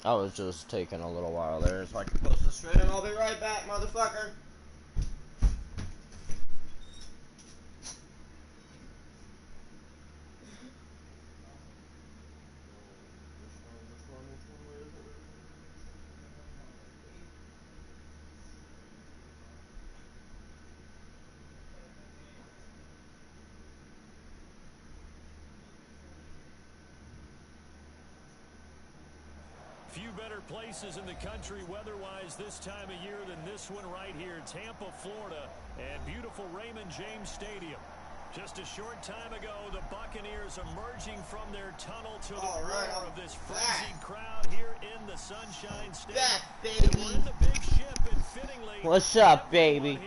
I was just taking a little while there so I can post the stream. I'll be right back, motherfucker. Few better places in the country weather-wise this time of year than this one right here, Tampa, Florida, and beautiful Raymond James Stadium. Just a short time ago, the Buccaneers emerging from their tunnel to the roar of this frenzied crowd here in the Sunshine State. We're in the big ship, and fittingly, what's up, baby?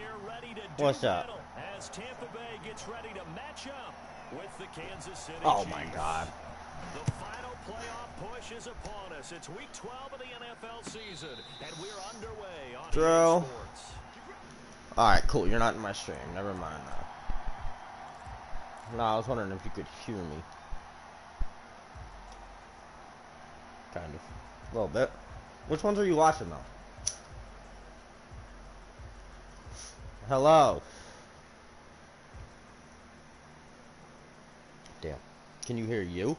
What's up? As Tampa Bay gets ready to match up with the Kansas City Oh Chiefs. my God. The final playoff push is upon us. It's week 12 of the NFL season, and we're underway on EA Sports. Alright, cool. You're not in my stream. Never mind that. No, I was wondering if you could hear me. Kind of. A little bit. Which ones are you watching, though? Hello. Damn. Can you hear you?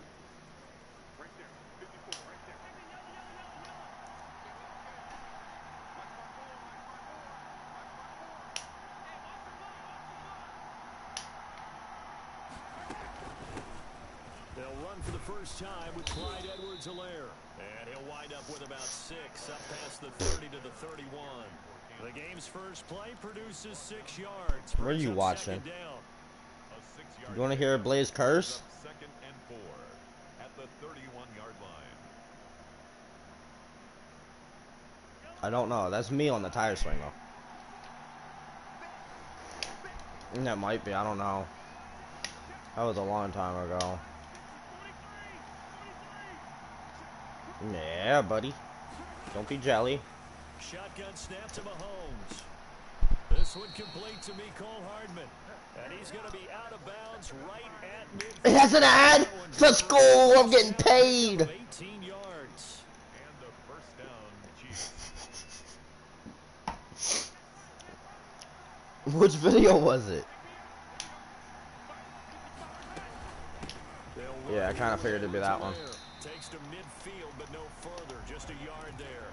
For the first time with Clyde Edwards-Helaire. And he'll wind up with about 6 up past the 30 to the 31. The game's first play produces 6 yards. Where are you watching? You want to hear Blaze curse? Second and 4 at the 31-yard line. I don't know. That's me on the tire swing, though. That might be. I don't know. That was a long time ago. Yeah, buddy. Don't be jelly. Shotgun snap to Mahomes. This one complete to Mecole Hardman. And he's going to be out of bounds right at midfield. It has an ad? Let's go! I'm getting paid! 18 yards. And the first down, Chiefs. Which video was it? Yeah, I kind of figured it'd be that one. Takes to midfield, but no further. Just a yard there.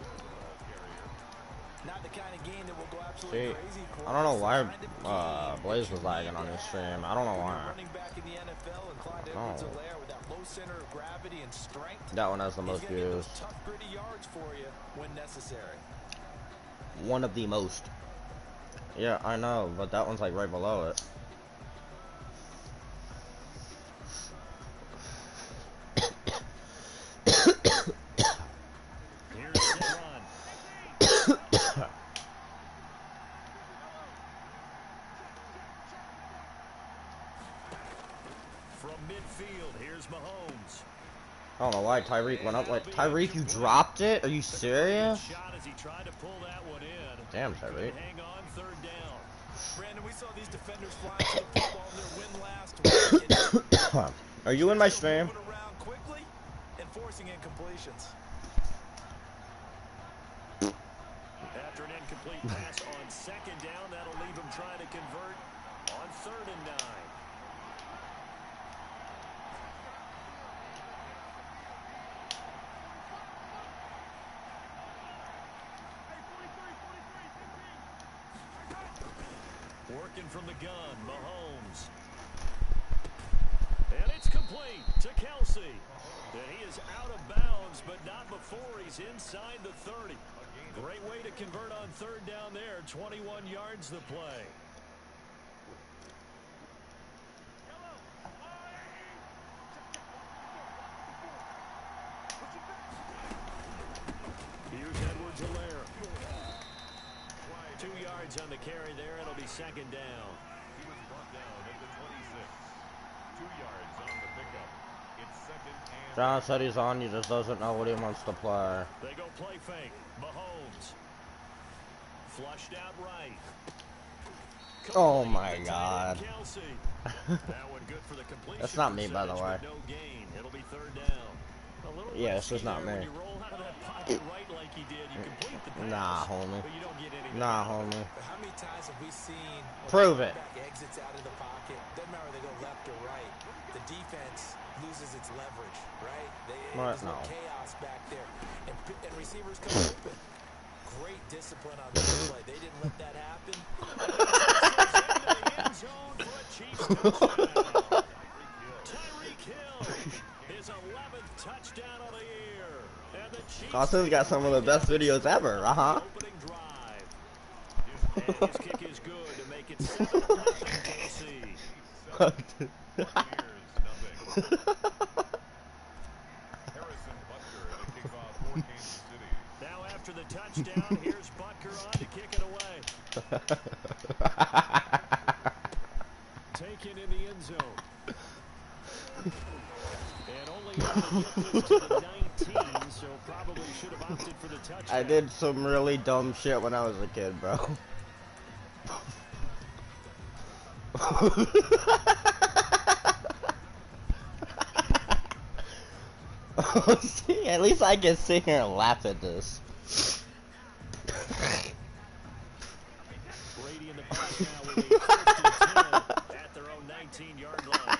Not the kind of game that will go absolutely crazy. I don't know why Blaze was lagging on his stream. I don't know why. Oh. That one has the most views. One of the most. Yeah, I know, but that one's like right below it. Mahomes. I don't know why Tyreek went up like Tyreek. You dropped it? Are you serious? Damn, Tyreek. Hang on, third down. Brandon, we saw these defenders fly to the football in their win last week. Are you in my stream? Quickly and forcing incompletions. After an incomplete pass on second down, that'll leave him trying to convert on 3rd and 9. Working from the gun, Mahomes. And it's complete to Kelsey. And he is out of bounds, but not before he's inside the 30. Great way to convert on 3rd down there. 21 yards the play. Here's Edwards-Helaire. 2 yards on the carry there. It'll be 2nd down. He was brought down at the 26. 2 yards on the pickup. It's 2nd and... John said he's on, he just doesn't know what he wants to play. They go play fake. Mahomes. Flushed out right. Oh my God. That one good for the completion. That's not me, by the way. No gain. It'll be 3rd down. Yeah, this is not me. When you roll out of that block it right like he did. You complete the pass, Nah, homie. but you don't get anything. Nah, homie. How many times have we seen Prove it. exits out of the pocket? Doesn't matter whether they go left or right. The defense loses its leverage, right? There's no chaos back there. And receivers come open. Great discipline on that play. They didn't let that happen. Tyreek Hill, his 11th touchdown of the year. And the Chiefs Austin's got some of the best videos ever, opening drive. And his kick is good to make it 7-0 KC. Now after the touchdown, here's Butker on to kick it away. Taken in the end zone. And only able to get this to the 19, so probably should have opted for the touchdown. I did some really dumb shit when I was a kid, bro. See, at least I can sit here and laugh at this. Brady in the pass now with a 1st and 10 at their own 19-yard line.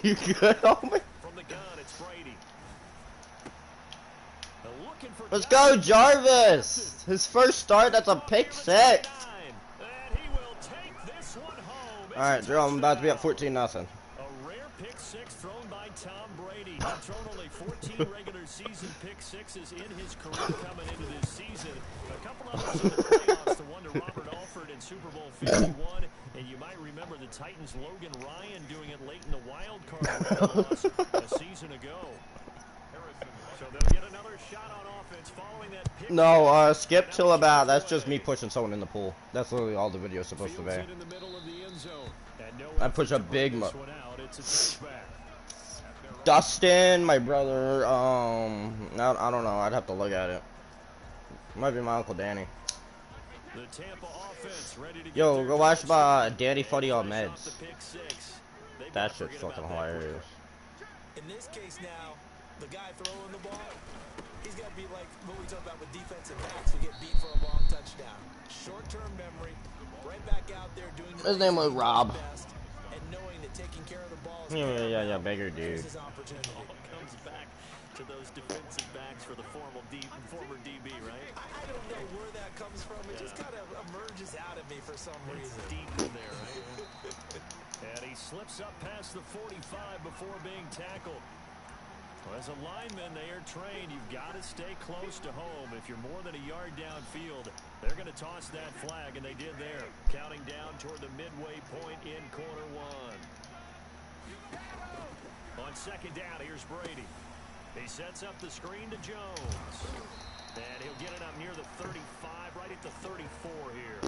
You good, homie? From the gun, it's Brady. Looking for Let's go, Jarvis! His first start, that's a pick six. And he will take this one home. Alright, Drew, I'm about to be at 14-0. A rare pick six thrown by Tom Brady. He's thrown only 14 regular season pick sixes in his career coming into this season. A couple others in the playoffs, the one to Robert Alford in Super Bowl 51. And you might remember the Titans' Logan Ryan doing it late in the wild card loss a season ago. So they'll get another shot on offense following that pick. No, skip till about, that's just me pushing someone in the pool. That's literally all the video's supposed to be. In the middle of the end zone. And no I push a big this one out. It's a touchback. Dustin, my brother, I don't know, I'd have to look at it. Might be my Uncle Danny. The Tampa offense ready to Yo, get go watch Danny Funny on Meds. That That shit's fucking hilarious. In this case now, the guy throwing the ball, he's got to be like what we talk about with defensive backs who get beat for a long touchdown. Short-term memory, right back out there doing the His name was Rob. best, and knowing that taking care of the ball is Yeah, bigger dude. his opportunity. All comes back to those defensive backs for the former DB, right? I don't know where that comes from. It just kind of emerges out of me for some reason. Deep in there, right? And he slips up past the 45 before being tackled. Well, as a lineman, they are trained. You've got to stay close to home. If you're more than a yard downfield, they're going to toss that flag, and they did there. Counting down toward the midway point in quarter one. On second down, here's Brady. He sets up the screen to Jones. And he'll get it up near the 35, right at the 34 here.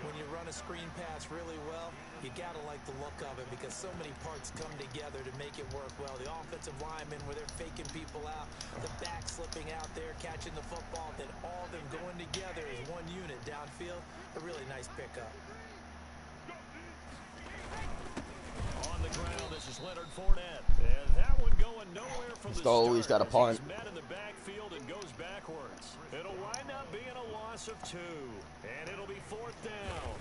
When you run a screen pass really well, you gotta like the look of it because so many parts come together to make it work well. The offensive linemen where they're faking people out, the back slipping out there, catching the football, then all of them going together as one unit downfield. A really nice pickup. On the ground, this is Leonard Fournette. And that one going nowhere from the start. He's got a punt. He's met in the backfield and goes backwards. It'll wind up being a loss of 2. And it'll be 4th down.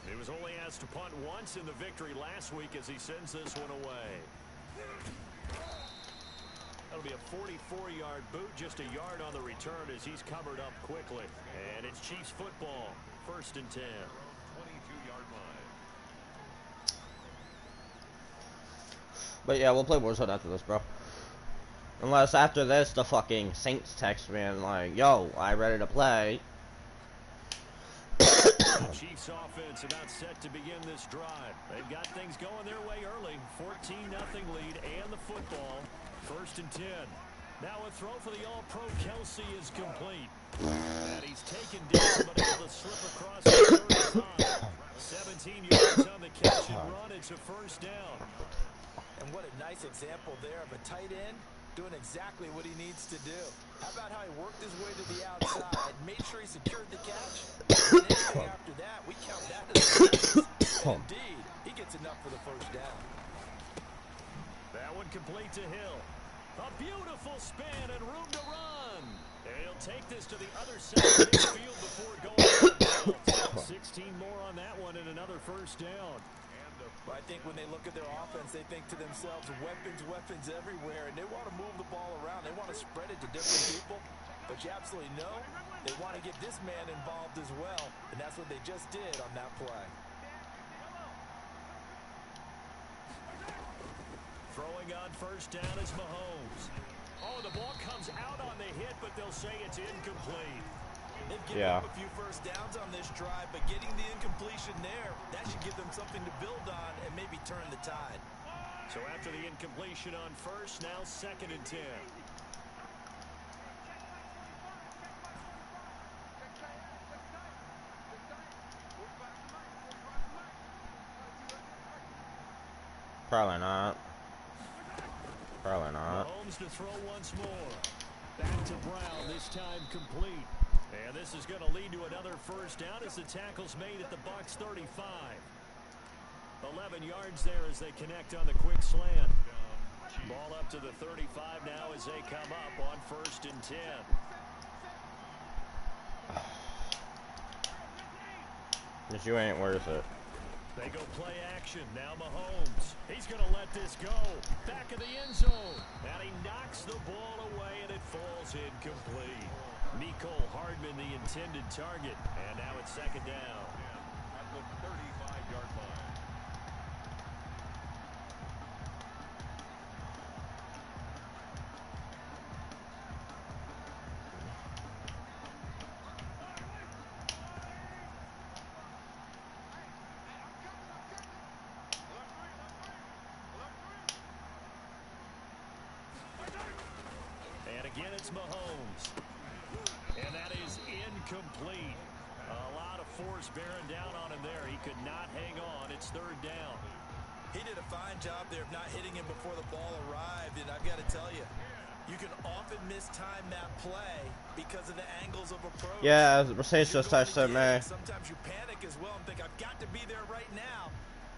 He was only asked to punt once in the victory last week as he sends this one away. That'll be a 44-yard boot, just a yard on the return as he's covered up quickly. And it's Chiefs football, 1st and 10. 22-yard line. But yeah, we'll play Warzone after this, bro. Unless after this, the fucking Saints text me and like, yo, I ready to play. Chiefs offense about set to begin this drive. They've got things going their way early. 14-0 lead and the football. 1st and 10. Now a throw for the All-Pro Kelsey is complete. And he's taken down but able to slip across the 17 yards on the catch and run. It's a 1st down. And what a nice example there of a tight end doing exactly what he needs to do. How about how he worked his way to the outside, made sure he secured the catch, and anything after that, we count that as a indeed, he gets enough for the 1st right to Hill. A beautiful spin and room to run. And he'll take this to the other side of midfield before going out of bounds. 16 more on that one and another first down. But I think when they look at their offense, they think to themselves, weapons, weapons everywhere, and they want to move the ball around. They want to spread it to different people. But you absolutely know they want to get this man involved as well, and that's what they just did on that play. Throwing on first down is Mahomes. Oh, the ball comes out on the hit, but they'll say it's incomplete. They've given up a few first downs on this drive, but getting the incompletion there, that should give them something to build on and maybe turn the tide. So after the incompletion on first, now 2nd and 10. Probably not. Probably not. Mahomes to throw once more. Back to Brown, this time complete. And this is going to lead to another first down as the tackle's made at the Bucs 35. 11 yards there as they connect on the quick slant. Ball up to the 35 now as they come up on 1st and 10. But you ain't worth it. They go play action. Now Mahomes. He's going to let this go. Back of the end zone. And he knocks the ball away, and it falls incomplete. Nicole Hardman, the intended target. And now it's 2nd down. At the 35-yard line. And again, it's Mahomes. And that is incomplete. A lot of force bearing down on him there. He could not hang on. It's 3rd down. He did a fine job there of not hitting him before the ball arrived, and I've got to tell you, you can often mistime that play because of the angles of approach. Yeah, Mercedes just touched it, man. Sometimes you panic as well and think, I've got to be there right now.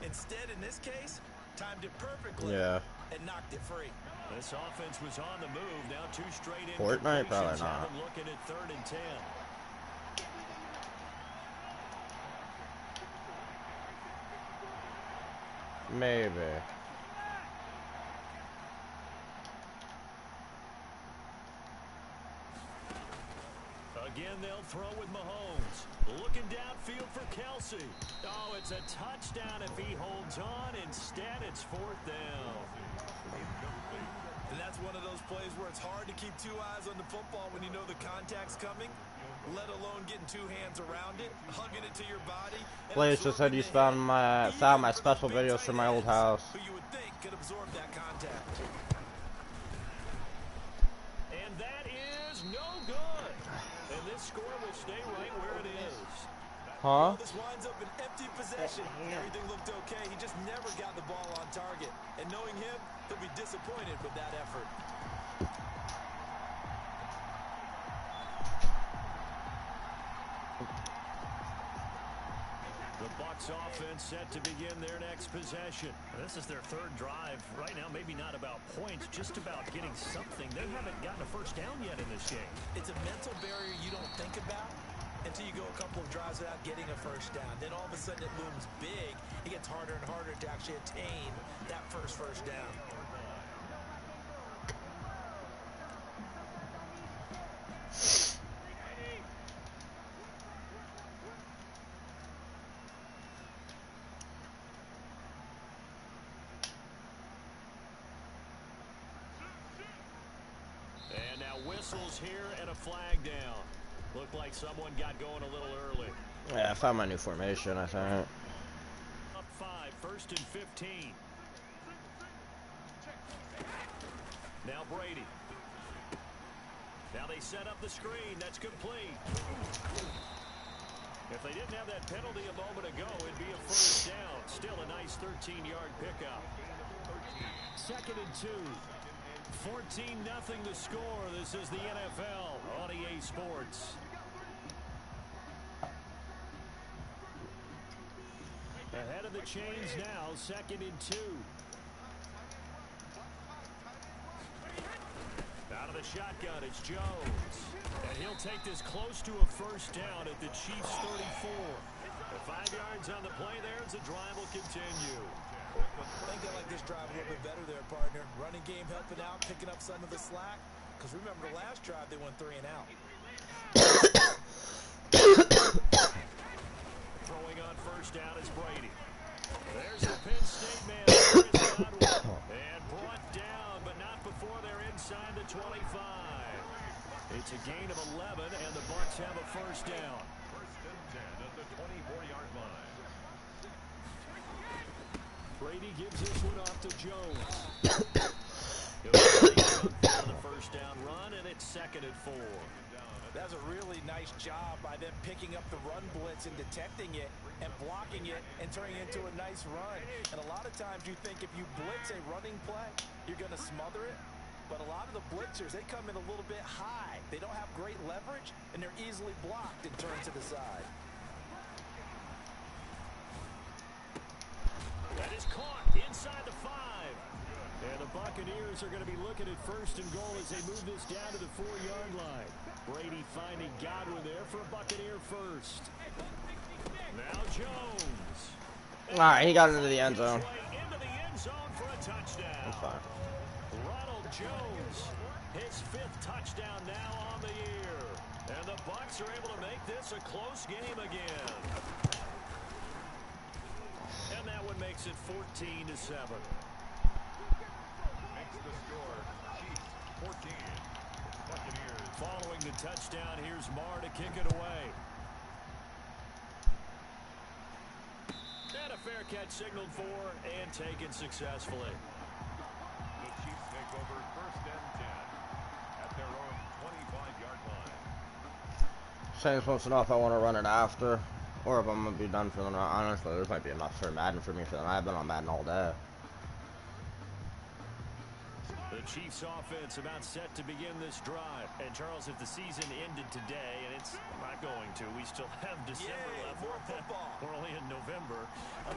Instead, in this case, timed it perfectly and knocked it free. This offense was on the move. Now 2 straight in. Fortnite? Probably not. Looking at 3rd and 10. Maybe. Again, they'll throw with Mahomes. Looking downfield for Kelsey. Oh, it's a touchdown if he holds on. Instead, it's 4th down. And that's one of those plays where it's hard to keep 2 eyes on the football when you know the contact's coming, let alone getting 2 hands around it, hugging it to your body. Blaze just said you found my special videos from my old house. Who you would think could absorb that contact. And that is no good. And this score will stay right where it is. Huh? Well, this winds up an empty possession. Everything looked okay. He just never got the ball on target. And knowing him, he'll be disappointed with that effort. The Bucs offense set to begin their next possession. This is their 3rd drive. Right now, maybe not about points, just about getting something. They haven't gotten a first down yet in this game. It's a mental barrier you don't think about until you go a couple of drives without getting a first down. Then all of a sudden it looms big. It gets harder and harder to actually attain that first down. And now whistles here and a flag down. Looked like someone got going a little early. Yeah, I found my new formation, I think. Up 5, 1st and 15. Now Brady. Now they set up the screen. That's complete. If they didn't have that penalty a moment ago, it'd be a first down. Still a nice 13-yard pickup. 2nd and 2. 14-0 the score. This is the NFL on EA Sports. Ahead of the chains now, 2nd and 2. Out of the shotgun, it's Jones. And he'll take this close to a first down at the Chiefs' 34. 5 yards on the play there as the drive will continue. I think I like this drive a little bit better there, partner. Running game helping out, picking up some of the slack. Because remember, the last drive, they went 3 and out. Throwing on first down is Brady. There's the Penn State man. And brought down, but not before they're inside the 25. It's a gain of 11, and the Bucs have a first down. First and 10 at the 24-yard line. Brady gives this one off to Jones. He'll for the first down run, and it's 2nd and 4. That's a really nice job by them picking up the run blitz and detecting it and blocking it and turning it into a nice run. And a lot of times you think if you blitz a running play, you're going to smother it. But a lot of the blitzers, they come in a little bit high. They don't have great leverage, and they're easily blocked and turned to the side. That is caught inside the 5. And the Buccaneers are going to be looking at first and goal as they move this down to the 4-yard line. Brady finding Godwin there for a Buccaneer first. Now Jones. All right, he got into the end zone. Into the end zone for a touchdown. That's fine. Ronald Jones, his 5th touchdown now on the year. And the Bucs are able to make this a close game again. And that one makes it 14-7. Makes the score Chiefs 14. Buccaneers. Following the touchdown, here's Marr to kick it away. And a fair catch signaled for and taken successfully. The Chiefs take over first and 10 at their own 25-yard line. Saints wants to know if I want to run it after, or if I'm going to be done for the night. Honestly, this might be enough for Madden for me for the night. I've been on Madden all day. The Chiefs offense about set to begin this drive. And Charles, if the season ended today, and it's not going to, we still have December left. More football. We're only in November,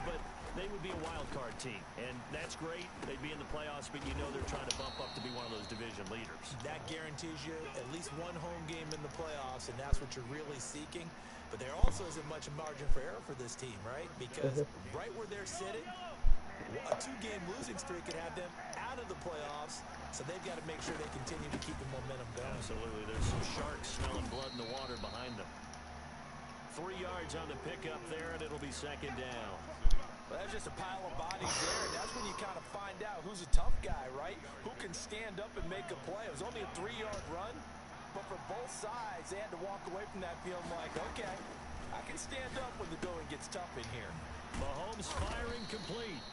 but they would be a wild card team, and that's great. They'd be in the playoffs, but you know they're trying to bump up to be one of those division leaders. That guarantees you at least one home game in the playoffs, and that's what you're really seeking. But there also isn't much margin for error for this team, right? Because right where they're sitting, a 2-game losing streak could have them out of the playoffs, so they've got to make sure they continue to keep the momentum going. Absolutely. There's some sharks smelling blood in the water behind them. 3 yards on the pickup there, and it'll be 2nd down. Well, that's just a pile of bodies there, and that's when you kind of find out who's a tough guy, right? Who can stand up and make a play. It was only a 3-yard run, but for both sides, they had to walk away from that feeling like, okay, I can stand up when the going gets tough in here. Mahomes firing complete.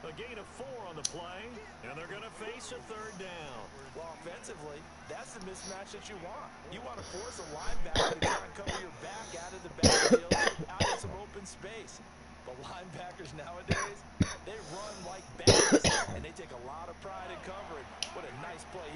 A gain of 4 on the play, and they're going to face a 3rd down. Well, offensively, that's the mismatch that you want. You want to force a linebacker to try and cover your back out of the backfield, out of some open space. But linebackers nowadays, they run like bats, and they take a lot of pride in covering. What a nice play.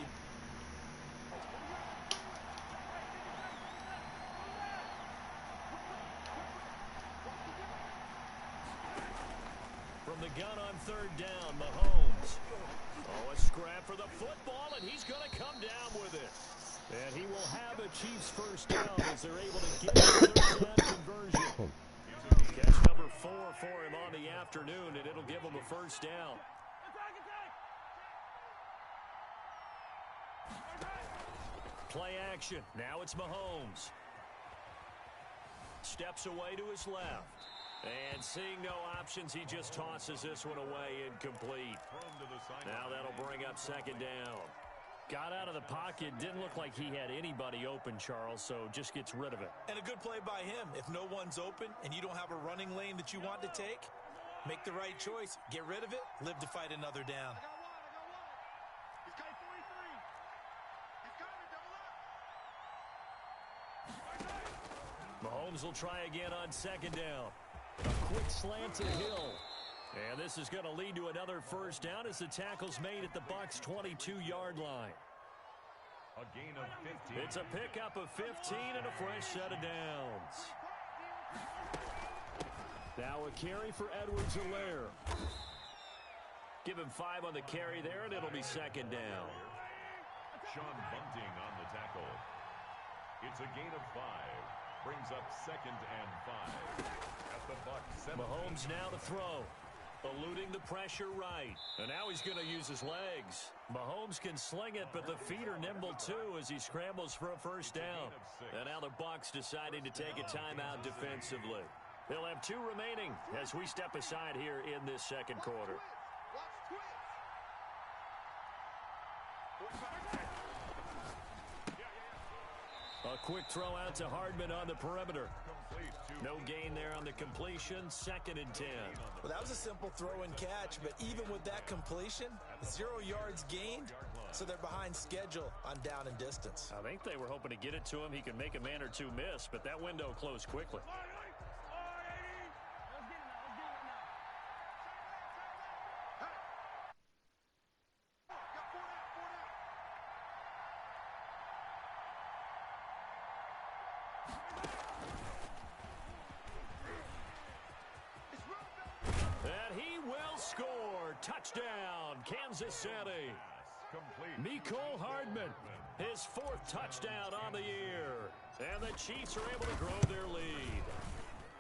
From the gun on 3rd down, Mahomes. Oh, a scrap for the football, and he's going to come down with it. And he will have a Chiefs first down as they're able to get the 3rd down conversion. Catch number 4 for him on the afternoon, and it'll give him a first down. Play action. Now it's Mahomes. Steps away to his left. And seeing no options, he just tosses this one away incomplete. Now that'll bring up 2nd down. Got out of the pocket. Didn't look like he had anybody open, Charles, so just gets rid of it. And a good play by him. If no one's open and you don't have a running lane that you want to take, make the right choice. Get rid of it. Live to fight another down. Mahomes will try again on 2nd down. A quick slant to Hill. And this is going to lead to another first down as the tackle's made at the Bucs' 22-yard line. A gain of 15. It's a pickup of 15 and a fresh set of downs. Now a carry for Edwards-Helaire. Give him 5 on the carry there, and it'll be 2nd down. Sean Bunting on the tackle. It's a gain of 5. Brings up 2nd and 5. At the Buck 7. Mahomes now to throw. Eluding the pressure right. And now he's going to use his legs. Mahomes can sling it, but the feet are nimble too as he scrambles for a first down. And now the Bucs deciding to take a timeout defensively. They'll have 2 remaining as we step aside here in this second quarter. A quick throw out to Hardman on the perimeter. No gain there on the completion. 2nd and 10. Well, that was a simple throw and catch, but even with that completion, 0 yards gained, so they're behind schedule on down and distance. I think they were hoping to get it to him. He could make a man or two miss, but that window closed quickly. And he will score. Touchdown, Kansas City. Mecole Hardman, his 4th touchdown on the year. And the Chiefs are able to grow their lead.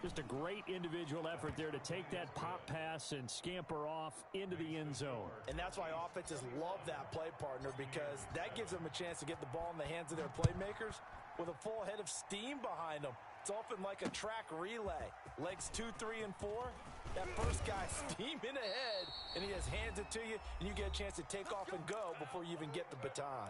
Just a great individual effort there to take that pop pass and scamper off into the end zone. And that's why offenses love that play, partner, because that gives them a chance to get the ball in the hands of their playmakers with a full head of steam behind them. It's often like a track relay. Legs 2, 3, and 4. That first guy steaming ahead, and he just hands it to you, and you get a chance to take off and go before you even get the baton.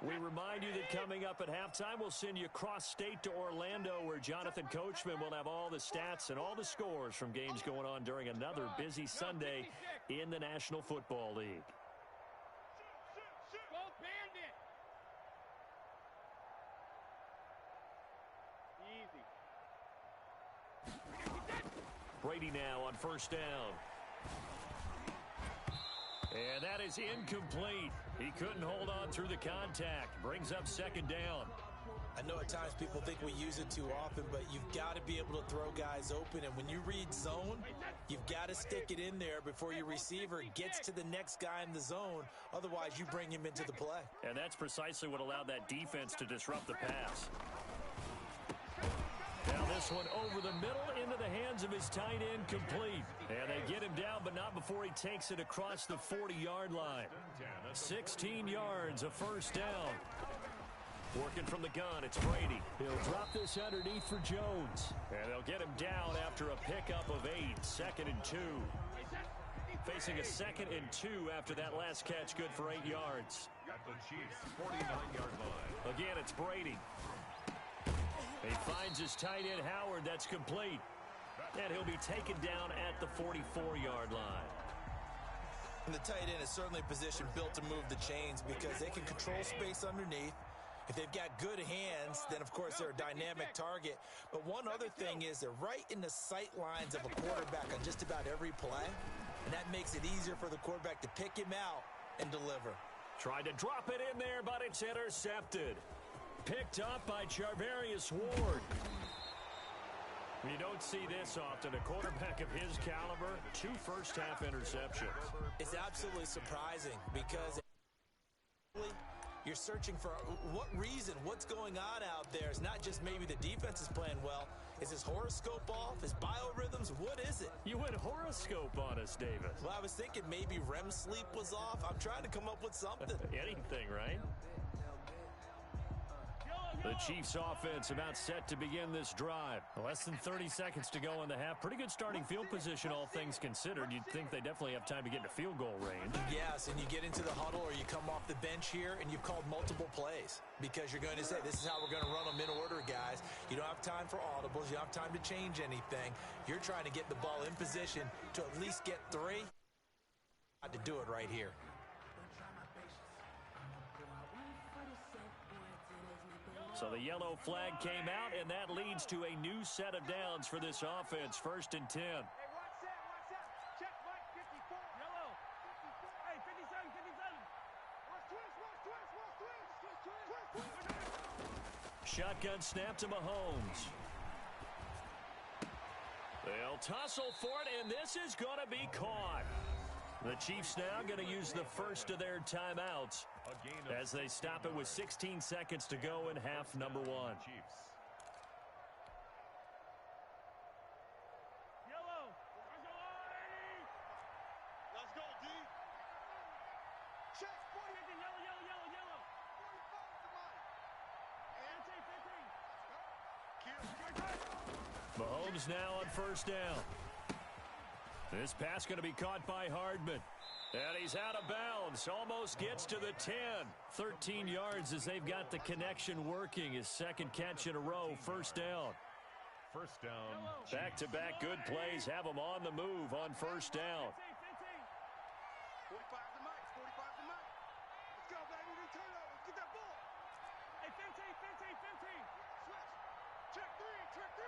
We remind you that coming up at halftime, we'll send you cross-state to Orlando, where Jonathan Coachman will have all the stats and all the scores from games going on during another busy Sunday in the National Football League. Brady now on first down. And that is incomplete. He couldn't hold on through the contact. Brings up 2nd down. I know at times people think we use it too often, but you've got to be able to throw guys open. And when you read zone, you've got to stick it in there before your receiver gets to the next guy in the zone. Otherwise, you bring him into the play. And that's precisely what allowed that defense to disrupt the pass. Now this one over the middle into the hands of his tight end, complete. And they get him down, but not before he takes it across the 40-yard line. 16 yards, a first down. Working from the gun, it's Brady. He'll drop this underneath for Jones. And they'll get him down after a pickup of 8, 2nd and 2. Facing a 2nd and 2 after that last catch, good for 8 yards. At the Chiefs' 49-yard line. Again, it's Brady. He finds his tight end, Howard. That's complete. And he'll be taken down at the 44-yard line. And the tight end is certainly a position built to move the chains because they can control space underneath. If they've got good hands, then, of course, they're a dynamic target. But one other thing is they're right in the sight lines of a quarterback on just about every play. And that makes it easier for the quarterback to pick him out and deliver. Tried to drop it in there, but it's intercepted. Picked up by Charvarius Ward. You don't see this often. A quarterback of his caliber, 2 first-half interceptions. It's absolutely surprising because you're searching for what reason, what's going on out there. It's not just maybe the defense is playing well. Is his horoscope off? His biorhythms? What is it? You went horoscope on us, David. Well, I was thinking maybe REM sleep was off. I'm trying to come up with something. Anything, right? The Chiefs offense about set to begin this drive. Less than 30 seconds to go in the half. Pretty good starting field position, all things considered. You'd think they definitely have time to get into field goal range. Yes, and you get into the huddle or you come off the bench here and you've called multiple plays because you're going to say, this is how we're going to run them in order, guys. You don't have time for audibles. You don't have time to change anything. You're trying to get the ball in position to at least get 3. To do it right here. So the yellow flag came out, and that leads to a new set of downs for this offense. 1st and 10. Hey, watch that. Check, Mike, 54. Yellow. 54. Hey, 57, 57. Watch twist. Shotgun snap to Mahomes. They'll tussle for it, and this is going to be caught. The Chiefs now going to use the first of their timeouts as they stop it with 16 seconds to go in half number one. Chiefs. Yellow. Let's go, D. Check. 40. Yellow. 45, somebody. 15. Mahomes now on first down. This pass going to be caught by Hardman. And he's out of bounds. Almost gets to the 10. 13 yards as they've got the connection working. His second catch in a row. First down. First down. Back-to-back good plays have them on the move on first down. 45 to Mike. 45 to Mike. Let's go, baby. We turn over. Let's get that ball. Hey, 15. Switch. Check three. Motion.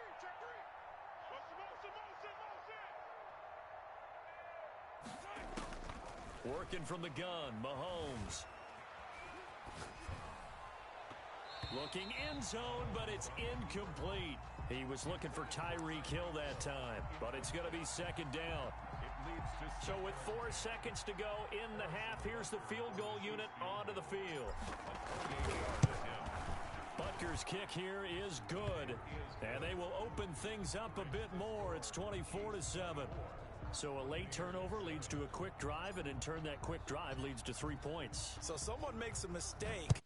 Working from the gun, Mahomes. Looking end zone, but it's incomplete. He was looking for Tyreek Hill that time, but it's going to be second down. It leads to So with 4 seconds to go in the half, here's the field goal unit onto the field. Butker's kick here is good, and they will open things up a bit more. It's 24-7. So a late turnover leads to a quick drive, and in turn that quick drive leads to 3 points. So someone makes a mistake.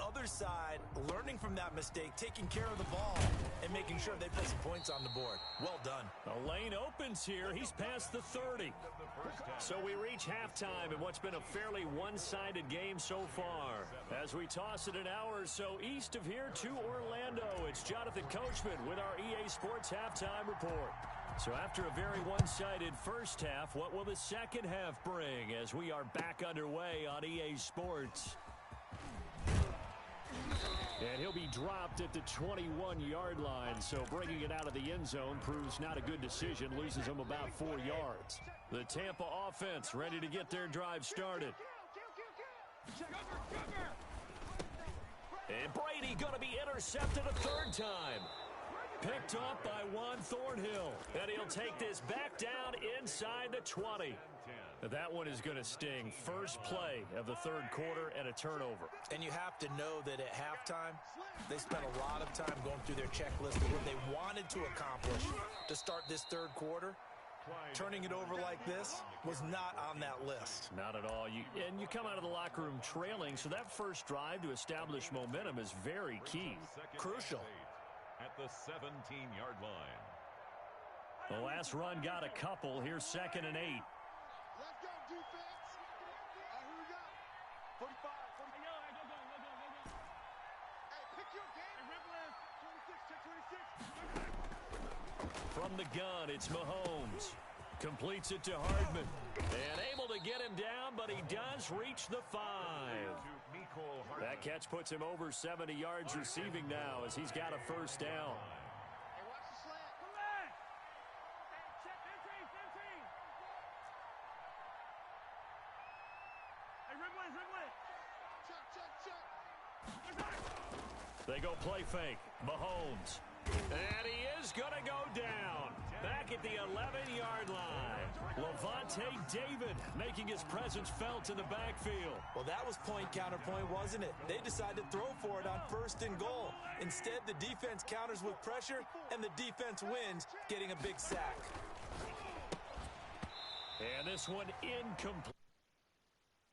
Other side, learning from that mistake, taking care of the ball, and making sure they put some points on the board. Well done. A lane opens here. He's past the 30. So we reach halftime in what's been a fairly one-sided game so far. As we toss it an hour or so east of here to Orlando, it's Jonathan Coachman with our EA Sports Halftime Report. So after a very one-sided first half, what will the second half bring as we are back underway on EA Sports? And he'll be dropped at the 21-yard line, so bringing it out of the end zone proves not a good decision, loses him about 4 yards. The Tampa offense ready to get their drive started. And Brady going to be intercepted a third time. Picked off by Juan Thornhill, and he'll take this back down inside the 20. That one is going to sting. First play of the third quarter and a turnover. And you have to know that at halftime, they spent a lot of time going through their checklist of what they wanted to accomplish to start this third quarter. Turning it over like this was not on that list. Not at all. You come out of the locker room trailing, so that first drive to establish momentum is very key. Crucial. At the 17-yard line. The last run got a couple. Here's 2nd and 8. Let's go, defense. Who we got? 45. Hey, go. Hey, pick your game. Hey, 26, check 26. From the gun, it's Mahomes. Completes it to Hardman. And able to get him down, but he does reach the 5. That catch puts him over 70 yards receiving now as he's got a first down. Hey, watch the slant. Hey, check 15. Hey, Check. They go play fake. Mahomes. And he is going to go down. Back at the 11-yard line. Levante David making his presence felt in the backfield. Well, that was point-counterpoint, wasn't it? They decided to throw for it on 1st and goal. Instead, the defense counters with pressure, and the defense wins, getting a big sack. And this one incomplete.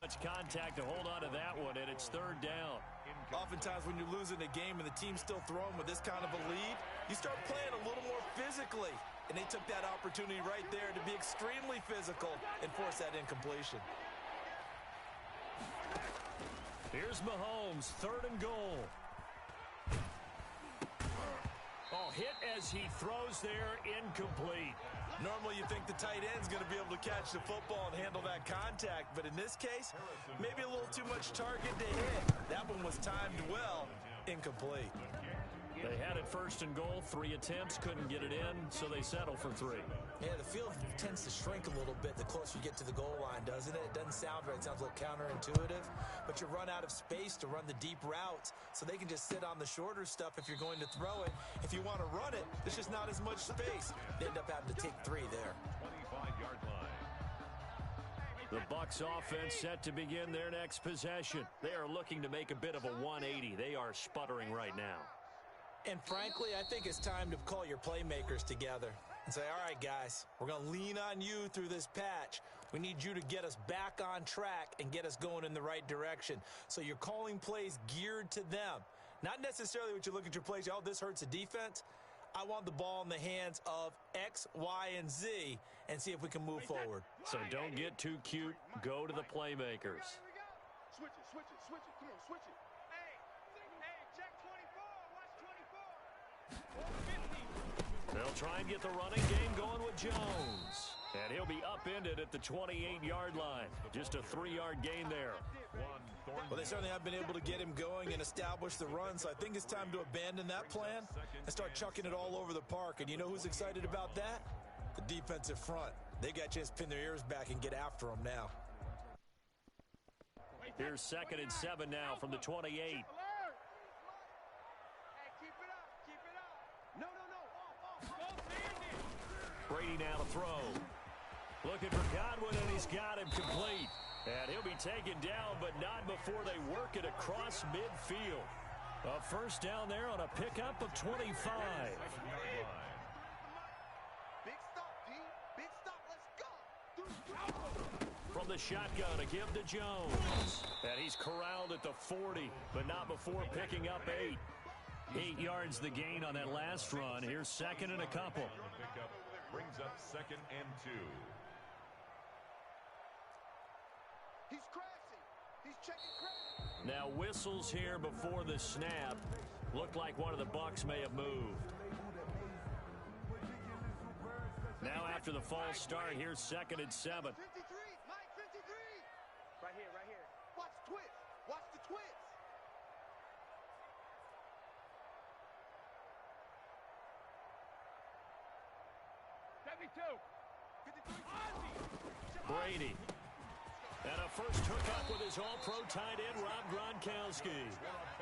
Much contact to hold on to that one, and it's 3rd down. Oftentimes when you're losing a game and the team's still throwing with this kind of a lead, you start playing a little more physically. And they took that opportunity right there to be extremely physical and force that incompletion. Here's Mahomes, 3rd and goal. Oh, hit as he throws there, incomplete. Normally you think the tight end's going to be able to catch the football and handle that contact, but in this case, maybe a little too much target to hit. That one was timed well, incomplete. They had it 1st and goal, 3 attempts, couldn't get it in, so they settle for 3. Yeah, the field tends to shrink a little bit the closer you get to the goal line, doesn't it? It doesn't sound right. It sounds a little counterintuitive, but you run out of space to run the deep routes, so they can just sit on the shorter stuff if you're going to throw it. If you want to run it, there's just not as much space. They end up having to take 3 there. 25-yard line. The Bucs offense set to begin their next possession. They are looking to make a bit of a 180. They are sputtering right now. And frankly, I think it's time to call your playmakers together and say, all right, guys, we're going to lean on you through this patch. We need you to get us back on track and get us going in the right direction. So you're calling plays geared to them. Not necessarily what you look at your plays, oh, this hurts the defense. I want the ball in the hands of X, Y, and Z and see if we can move forward. So don't get too cute. Go to the playmakers. Switch it, switch it, switch it. Come on, switch it. Hey, check 24. Watch 24. They'll try and get the running game going with Jones. And he'll be upended at the 28-yard line. Just a 3-yard gain there. Well, they certainly have been able to get him going and establish the run, so I think it's time to abandon that plan and start chucking it all over the park. And you know who's excited about that? The defensive front. They got a chance to pin their ears back and get after him now. Here's 2nd and 7 now from the 28. Hey, keep it up, keep it up. No. Brady now to throw. Looking for Godwin, and he's got him complete. And he'll be taken down, but not before they work it across midfield. A first down there on a pickup of 25. Big stop, D. Big stop, let's go. From the shotgun, a give to Jones. And he's corralled at the 40, but not before picking up 8. 8 yards the gain on that last run. Here's 2nd and a couple. Pickup brings up 2nd and 2. He's crashing. He's checking crash. Now whistles here before the snap. Looked like one of the Bucs may have moved. Now after the false start, here's 2nd and 7. 53, Mike, 53. Right here. Watch twist. Watch the twist. Brady. And a first hookup with his all-pro tight end, Rob Gronkowski.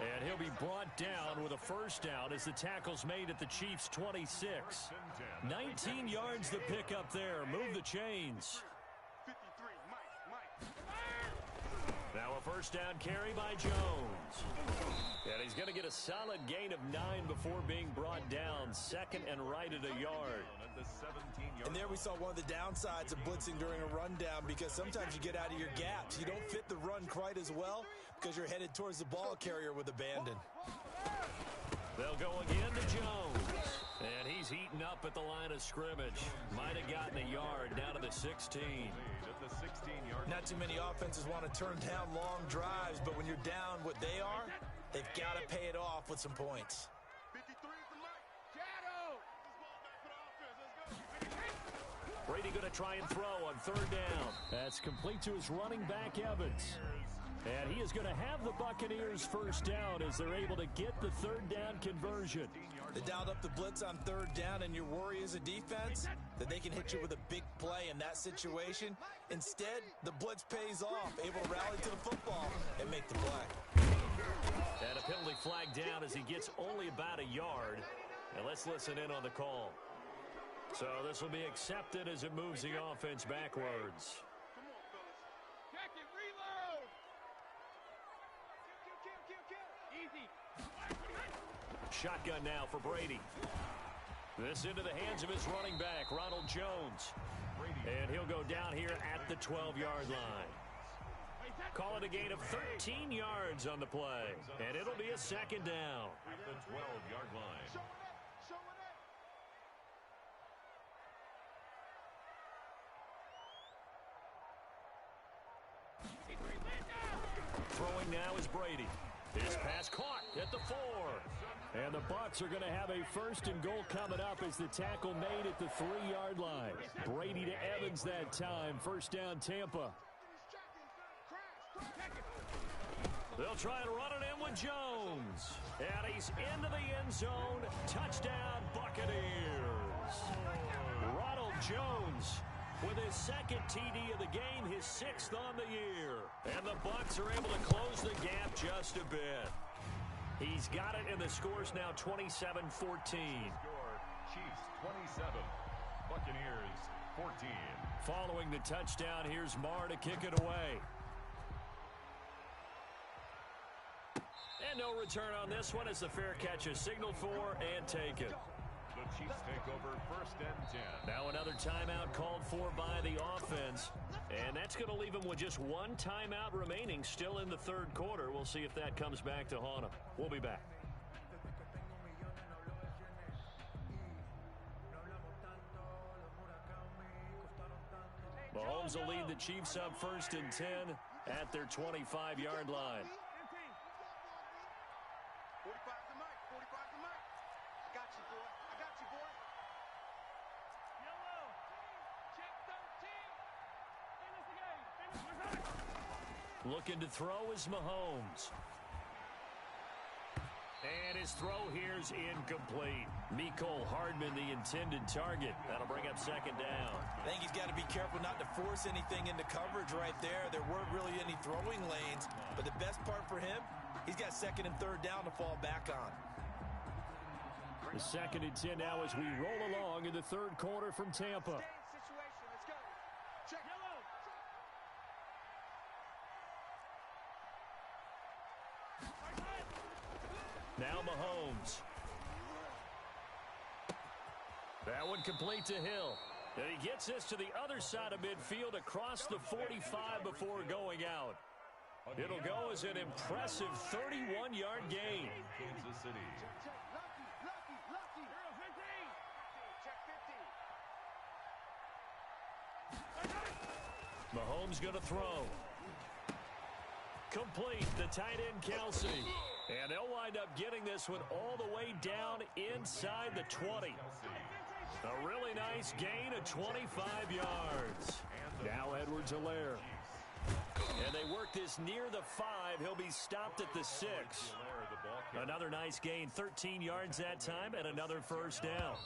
And he'll be brought down with a first down as the tackle's made at the Chiefs' 26. 19 yards the pickup there. Move the chains. 53, Mike. Now a first down carry by Jones. And he's going to get a solid gain of 9 before being brought down. 2nd and right at a yard. And there we saw one of the downsides of blitzing during a rundown, because sometimes you get out of your gaps. You don't fit the run quite as well because you're headed towards the ball carrier with abandon. They'll go again to Jones. And he's heating up at the line of scrimmage. Might have gotten a yard down to the 16. Not too many offenses want to turn down long drives, but when you're down what they are, they've got to pay it off with some points. 53 is the Mike. Shadow. This ball back for the offense. Let's go. Brady going to try and throw on 3rd down. That's complete to his running back, Evans. And he is going to have the Buccaneers first down as they're able to get the 3rd down conversion. They dialed up the blitz on 3rd down, and your worry as a defense that they can hit you with a big play in that situation. Instead, the blitz pays off, able to rally to the football and make the play. And a penalty flag down as he gets only about a yard. And let's listen in on the call. So this will be accepted as it moves the offense backwards. Come on, fellas. Check it, reload. Kill. Easy. Shotgun now for Brady. This into the hands of his running back, Ronald Jones. And he'll go down here at the 12-yard line. Call it a gain of 13 yards on the play. And it'll be a 2nd down. At the 12-yard line. Show it up. Throwing now is Brady. His pass caught at the 4. And the Bucs are going to have a 1st and goal coming up as the tackle made at the 3-yard line. Brady to Evans that time. First down, Tampa. They'll try and run it in with Jones. And he's into the end zone. Touchdown, Buccaneers. Ronald Jones with his 2nd TD of the game, his 6th on the year. And the Bucs are able to close the gap just a bit. He's got it, and the score's now 27-14. Score, Chiefs 27, Buccaneers 14. Following the touchdown, here's Marr to kick it away. And no return on this one as the fair catch is signaled for and taken. The Chiefs take over 1st and 10. Now another timeout called for by the offense. And that's going to leave them with just one timeout remaining still in the third quarter. We'll see if that comes back to haunt them. We'll be back. Mahomes will lead the Chiefs up 1st and 10 at their 25-yard line. 45's the mic. 45's the mic. I got you, boy. I got you, boy. Yellow. Check 13. Finish the game. Looking to throw is Mahomes. And his throw here's incomplete. Mecole Hardman, the intended target. That'll bring up 2nd down. I think he's got to be careful not to force anything into coverage right there. There weren't really any throwing lanes. But the best part for him, he's got 2nd and 3rd down to fall back on. The 2nd and 10 now as we roll along in the third quarter from Tampa. Situation. Let's go. Check. Yellow. Now Mahomes. That one complete to Hill. And he gets this to the other side of midfield across the 45 before going out. It'll go as an impressive 31-yard gain. Kansas City. Check. Lucky. Hero 15. Check 50. Mahomes going to throw. Complete. The tight end, Kelsey. And they'll wind up getting this one all the way down inside the 20. A really nice gain of 25 yards. Now Edwards-Helaire. And they work this near the 5. He'll be stopped at the 6. Another nice gain, 13 yards that time, and another 1st down.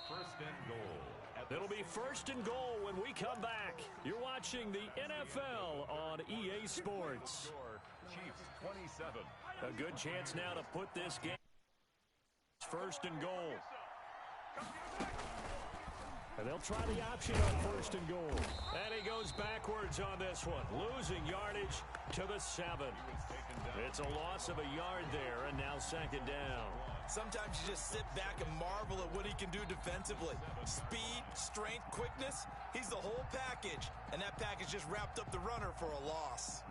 1st and goal. It'll be 1st and goal when we come back. You're watching the NFL on EA Sports. Chiefs 27. A good chance now to put this game 1st and goal. And they'll try the option on 1st and goal. And he goes backwards on this one, losing yardage to the 7. It's a loss of a yard there, and now 2nd down. Sometimes you just sit back and marvel at what he can do defensively. Speed, strength, quickness, he's the whole package. And that package just wrapped up the runner for a loss.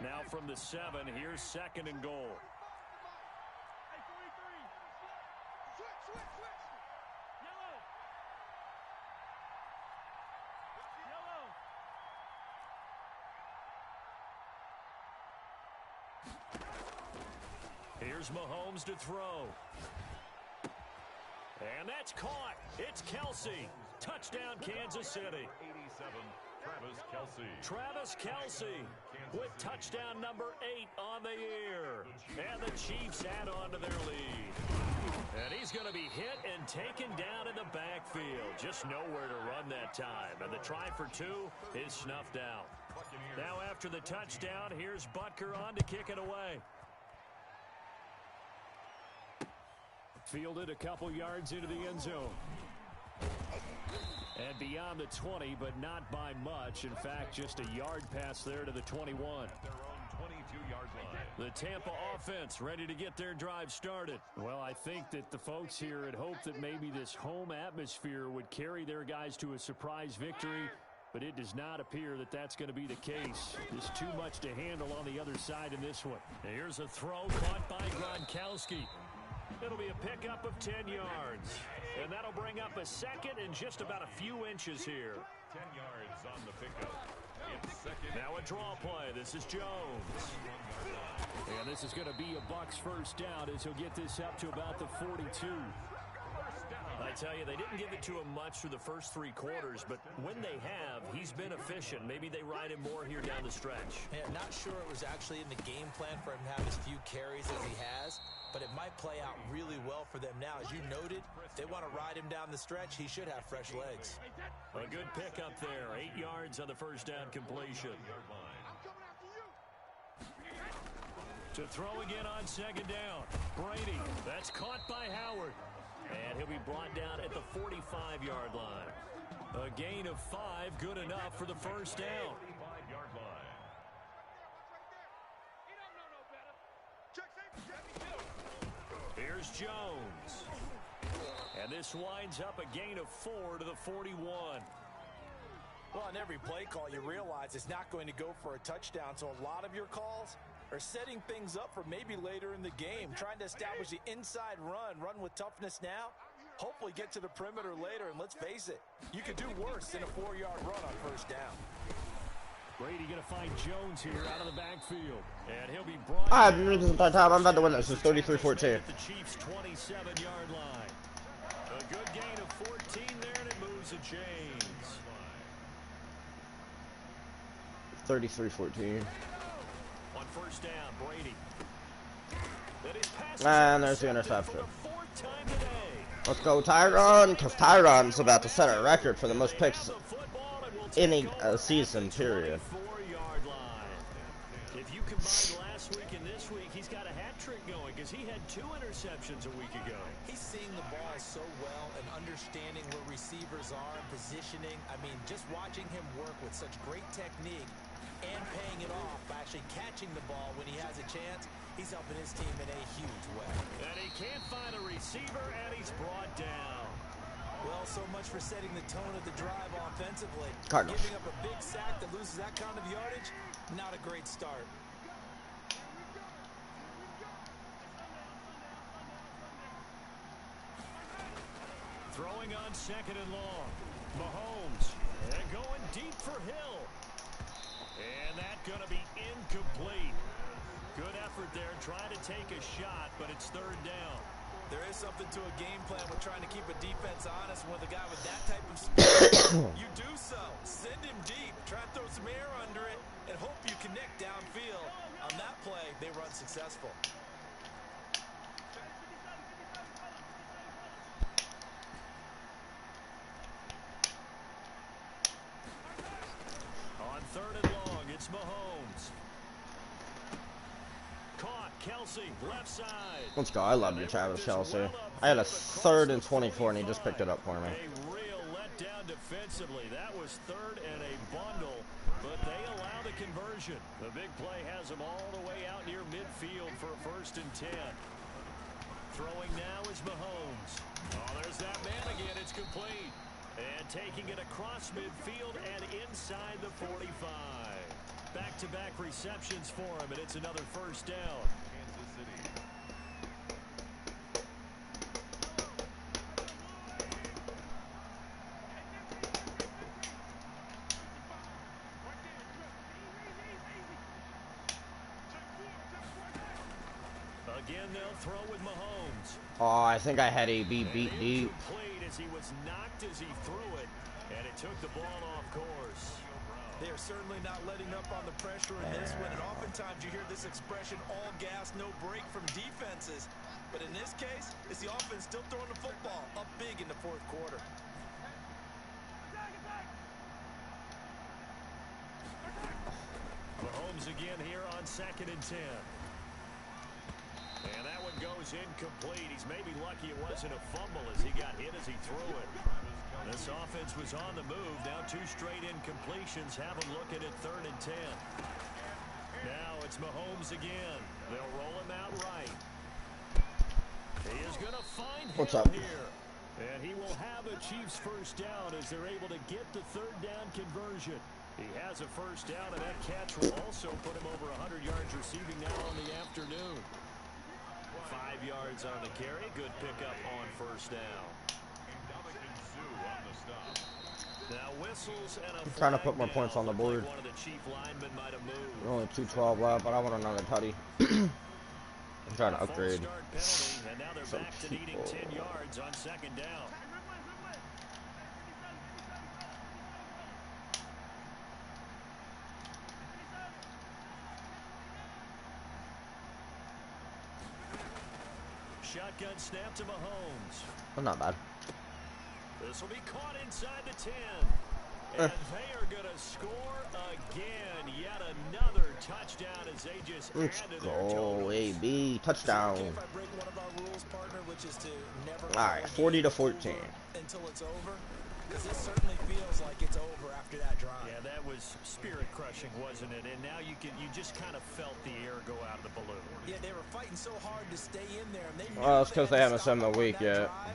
Now from the 7, here's 2nd and goal. Hey, 43. Switch. Yellow. Here's Mahomes to throw. And that's caught. It's Kelsey. Touchdown, Kansas City. 87, Travis Kelce with touchdown number 8 on the year. And the Chiefs add on to their lead. And he's going to be hit and taken down in the backfield. Just nowhere to run that time. And the try for 2 is snuffed out. Now after the touchdown, here's Butker on to kick it away. Fielded a couple yards into the end zone. And beyond the 20, but not by much. In fact, just a yard pass there to the 21. At their own 22-yard line. The Tampa offense ready to get their drive started. Well, I think that the folks here had hoped that maybe this home atmosphere would carry their guys to a surprise victory, but it does not appear that that's going to be the case. There's too much to handle on the other side in this one. Here's a throw caught by Gronkowski. It'll be a pickup of 10 yards. And that'll bring up a 2nd and just about a few inches here. 10 yards on the pickup. It's 2nd. Now a draw play. This is Jones. And this is going to be a Bucs 1st down as he'll get this up to about the 42. I tell you, they didn't give it to him much through the first 3 quarters, but when they have, he's been efficient. Maybe they ride him more here down the stretch. Yeah, not sure it was actually in the game plan for him to have as few carries as he has, but it might play out really well for them now. As you noted, if they want to ride him down the stretch, he should have fresh legs. A good pickup there. 8 yards on the 1st down completion. To throw again on 2nd down. Brady. That's caught by Howard. And he'll be brought down at the 45-yard line. A gain of 5, good enough for the first down. 45-yard line. Here's Jones. And this winds up a gain of 4 to the 41. Well, on every play call, you realize it's not going to go for a touchdown, so a lot of your calls are setting things up for maybe later in the game, trying to establish the inside run with toughness now, hopefully get to the perimeter later, and let's face it, you could do worse than a 4-yard run on first down. Brady going to find Jones here out of the backfield, and he'll be brought I've been reading this entire time. I'm about to win this. It's 33-14. at the Chiefs' 27-yard line. A good gain of 14 there, and it moves a chains. 33-14. On first down, Brady. And there's the interception. Let's go, Tyron, because Tyron's about to set a record for the most picks in a season, period. If you combine last week and this week, he's got a hat trick going because he had 2 interceptions a week ago. He's seeing the ball so well and understanding where receivers are and positioning. I mean, just watching him work with such great technique and paying it off by actually catching the ball when he has a chance, he's helping his team in a huge way. And he can't find a receiver, and he's brought down. Well, so much for setting the tone of the drive offensively. Cardinals. Giving up a big sack that loses that kind of yardage, not a great start. Throwing on second and long. Mahomes. And going deep for Hill. And that's going to be incomplete. Good effort there, trying to take a shot, but it's third down. There is something to a game plan with trying to keep a defense honest. With a guy with that type of speed, you do so. Send him deep, try to throw some air under it, and hope you connect downfield. On that play, they were unsuccessful. On third and long, it's Mahomes. Caught, Kelsey, left side. Let's go. I love you, Travis Kelce. I had a 3rd and 24, and he just picked it up for me. A real letdown defensively. That was third and a bundle, but they allow the conversion. The big play has them all the way out near midfield for a 1st and 10. Throwing now is Mahomes. Oh, there's that man again. It's complete. And taking it across midfield and inside the 45. Back-to-back receptions for him, and it's another 1st down. Kansas City. Again, they'll throw with Mahomes. Oh, I think I had AB beat deep. Incomplete as he was knocked as he threw it, and it took the ball off course. They are certainly not letting up on the pressure in this one, and oftentimes you hear this expression, all gas, no break from defenses. But in this case, it's the offense still throwing the football up big in the 4th quarter. Mahomes again here on 2nd and 10. And that one goes incomplete. He's maybe lucky it wasn't a fumble as he got hit as he threw it. This offense was on the move. Now 2 straight incompletions have him looking at 3rd and 10. Now it's Mahomes again. They'll roll him out right. He is going to find What's Hill up? here. And he will have a Chiefs 1st down as they're able to get the 3rd down conversion. He has a 1st down, and that catch will also put him over 100 yards receiving now on the afternoon. 5 yards on the carry. Good pickup on 1st down. Now whistles and a I'm trying to put more points on the board. One of the chief linemen might have moved. Only 2:12 left, but I want another tutty. I'm trying to upgrade. False start penalty, and now they're some back to needing 10 yards on 2nd down. Shotgun snap to Mahomes. Oh, not bad. This will be caught inside the 10. And they are going to score again. Yet another touchdown as they just Let's add to their go, totals. AB. Touchdown. If I break one of our rules, partner, which is to never All right, 40 to 14. until it's over. because this certainly feels like it's over after that drive. Yeah, that was spirit-crushing, wasn't it? And now you just kind of felt the air go out of the balloon. Yeah, they were fighting so hard to stay in there, and they knew Well, it's because they haven't sent the week yet. drive,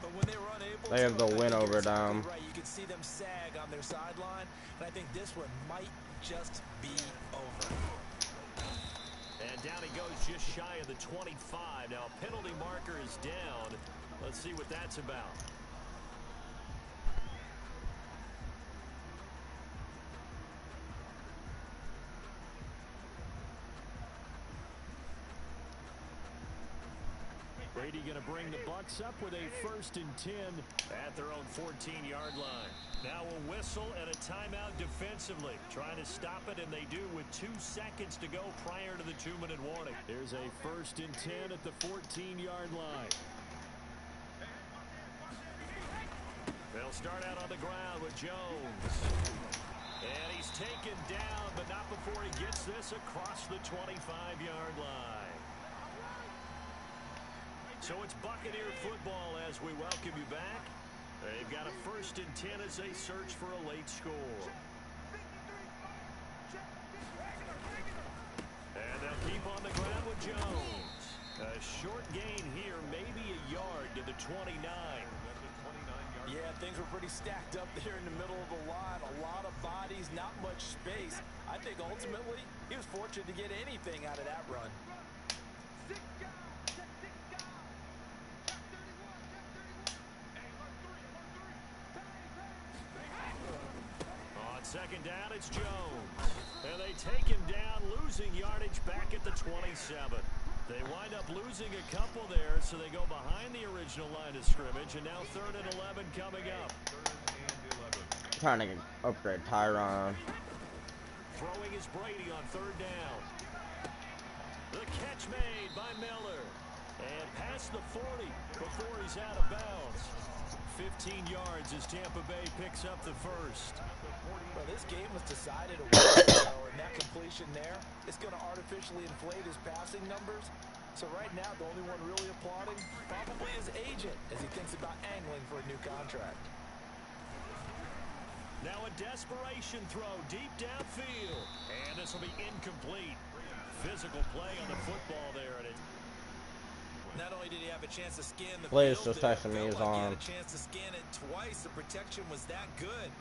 but when they were unable They have the win over exactly them. right. You could see them sag on their sideline, and I think this one might just be over. And down he goes just shy of the 25. Now, penalty marker is down. Let's see what that's about. Brady going to bring the Bucs up with a 1st and 10 at their own 14-yard line. Now a whistle and a timeout defensively. Trying to stop it, and they do with 2 seconds to go prior to the 2-minute warning. Here's a 1st and 10 at the 14-yard line. They'll start out on the ground with Jones. And he's taken down, but not before he gets this across the 25-yard line. So it's Buccaneer football as we welcome you back. They've got a 1st and 10 as they search for a late score. And they'll keep on the ground with Jones. A short gain here, maybe a yard to the 29. Yeah, things were pretty stacked up there in the middle of the line. A lot of bodies, not much space. I think ultimately he was fortunate to get anything out of that run. On 2nd down, it's Jones. And they take him down, losing yardage back at the 27. They wind up losing a couple there, so they go behind the original line of scrimmage, and now 3rd and 11 coming up. Trying to upgrade Tyron. Throwing is Brady on 3rd down. The catch made by Miller. And past the 40 before he's out of bounds. 15 yards as Tampa Bay picks up the 1st. Well, this game was decided a while ago, and that completion there is going to artificially inflate his passing numbers. So right now, the only one really applauding probably his agent as he thinks about angling for a new contract. Now a desperation throw deep downfield. And this will be incomplete. Physical play on the football there. And not only did he have a chance to scan the Blaze field, just texting me, he's he on. had a chance to scan it twice. The protection was that good.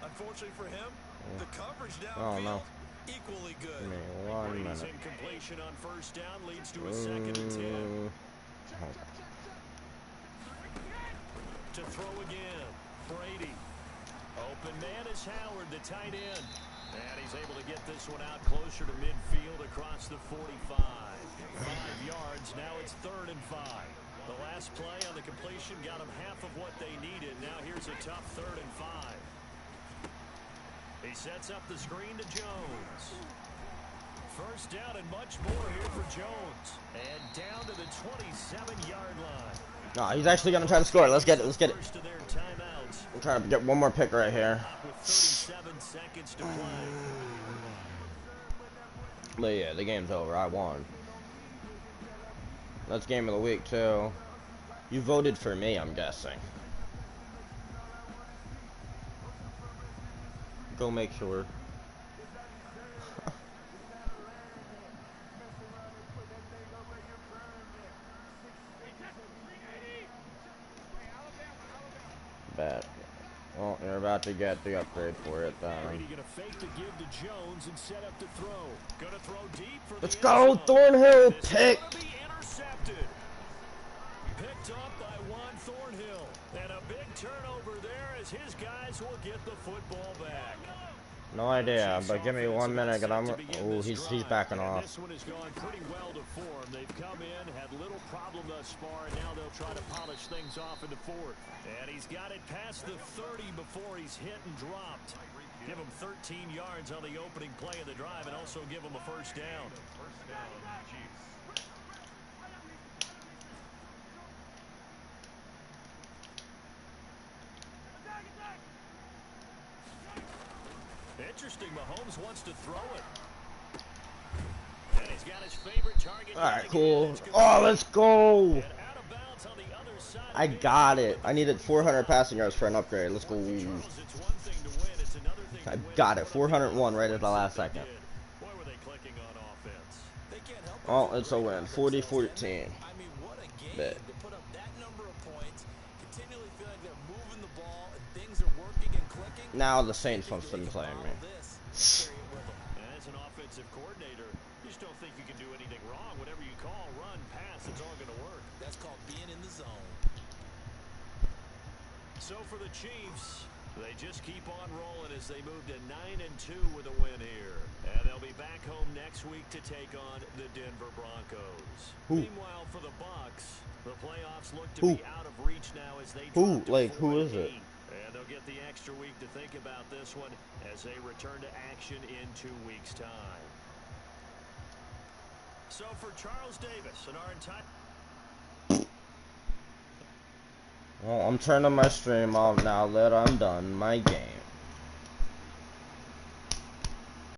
Unfortunately for him, the coverage downfield equally good. Give me 1 Brady's minute. incompletion on 1st down leads to a 2nd and 10. To throw again, Brady. Open man is Howard, the tight end. And he's able to get this one out closer to midfield across the 45. 5 yards, now it's 3rd and 5. The last play on the completion got them half of what they needed. Now here's a tough 3rd and 5. He sets up the screen to Jones. 1st down and much more here for Jones. And down to the 27-yard line. No, he's actually gonna try to score. Let's get it. Let's get it. First of their timeouts. I'm trying to get one more pick right here. With 37 seconds to play. But yeah, the game's over. I won. That's game of the week too. You voted for me, I'm guessing. Go make sure. Bad. Well, you're about to get the upgrade for it then. Brady gonna fake the give to Jones and set up to throw. Gonna throw deep for Let's the go, end zone. Thornhill, This is pick. gonna be intercepted. Picked up by Juan Thornhill. And a big turnover there as his guys will get the football back. No idea, but give me 1 minute and I'm. Oh, he's backing off. This one has gone pretty well to form. They've come in, had little problem thus far, and now they'll try to polish things off in the 4th. And he's got it past the 30 before he's hit and dropped. Give him 13 yards on the opening play of the drive, and also give him a 1st down. First down, Chiefs. Interesting, Mahomes wants to throw it. And he's got his favorite target. Alright, cool. Oh, let's go. And out of bounds on the other I got it. I needed 400 passing yards for an upgrade. Let's go. I got it. 401 right at the last second. Oh, it's a win. 40-14. Bet. Now the Saints wants to play me. As an offensive coordinator, you just don't think you can do anything wrong. Whatever you call, run, pass, it's all going to work. That's called being in the zone. So for the Chiefs, they just keep on rolling as they move to 9-2 with a win here. And they'll be back home next week to take on the Denver Broncos. Meanwhile, for the Bucs, the playoffs look to be out of reach now as they drop to 4-8. Who is it? And they'll get the extra week to think about this one as they return to action in 2 weeks' time. So for Charles Davis and our entire... Well, I'm turning my stream off now that I'm done my game.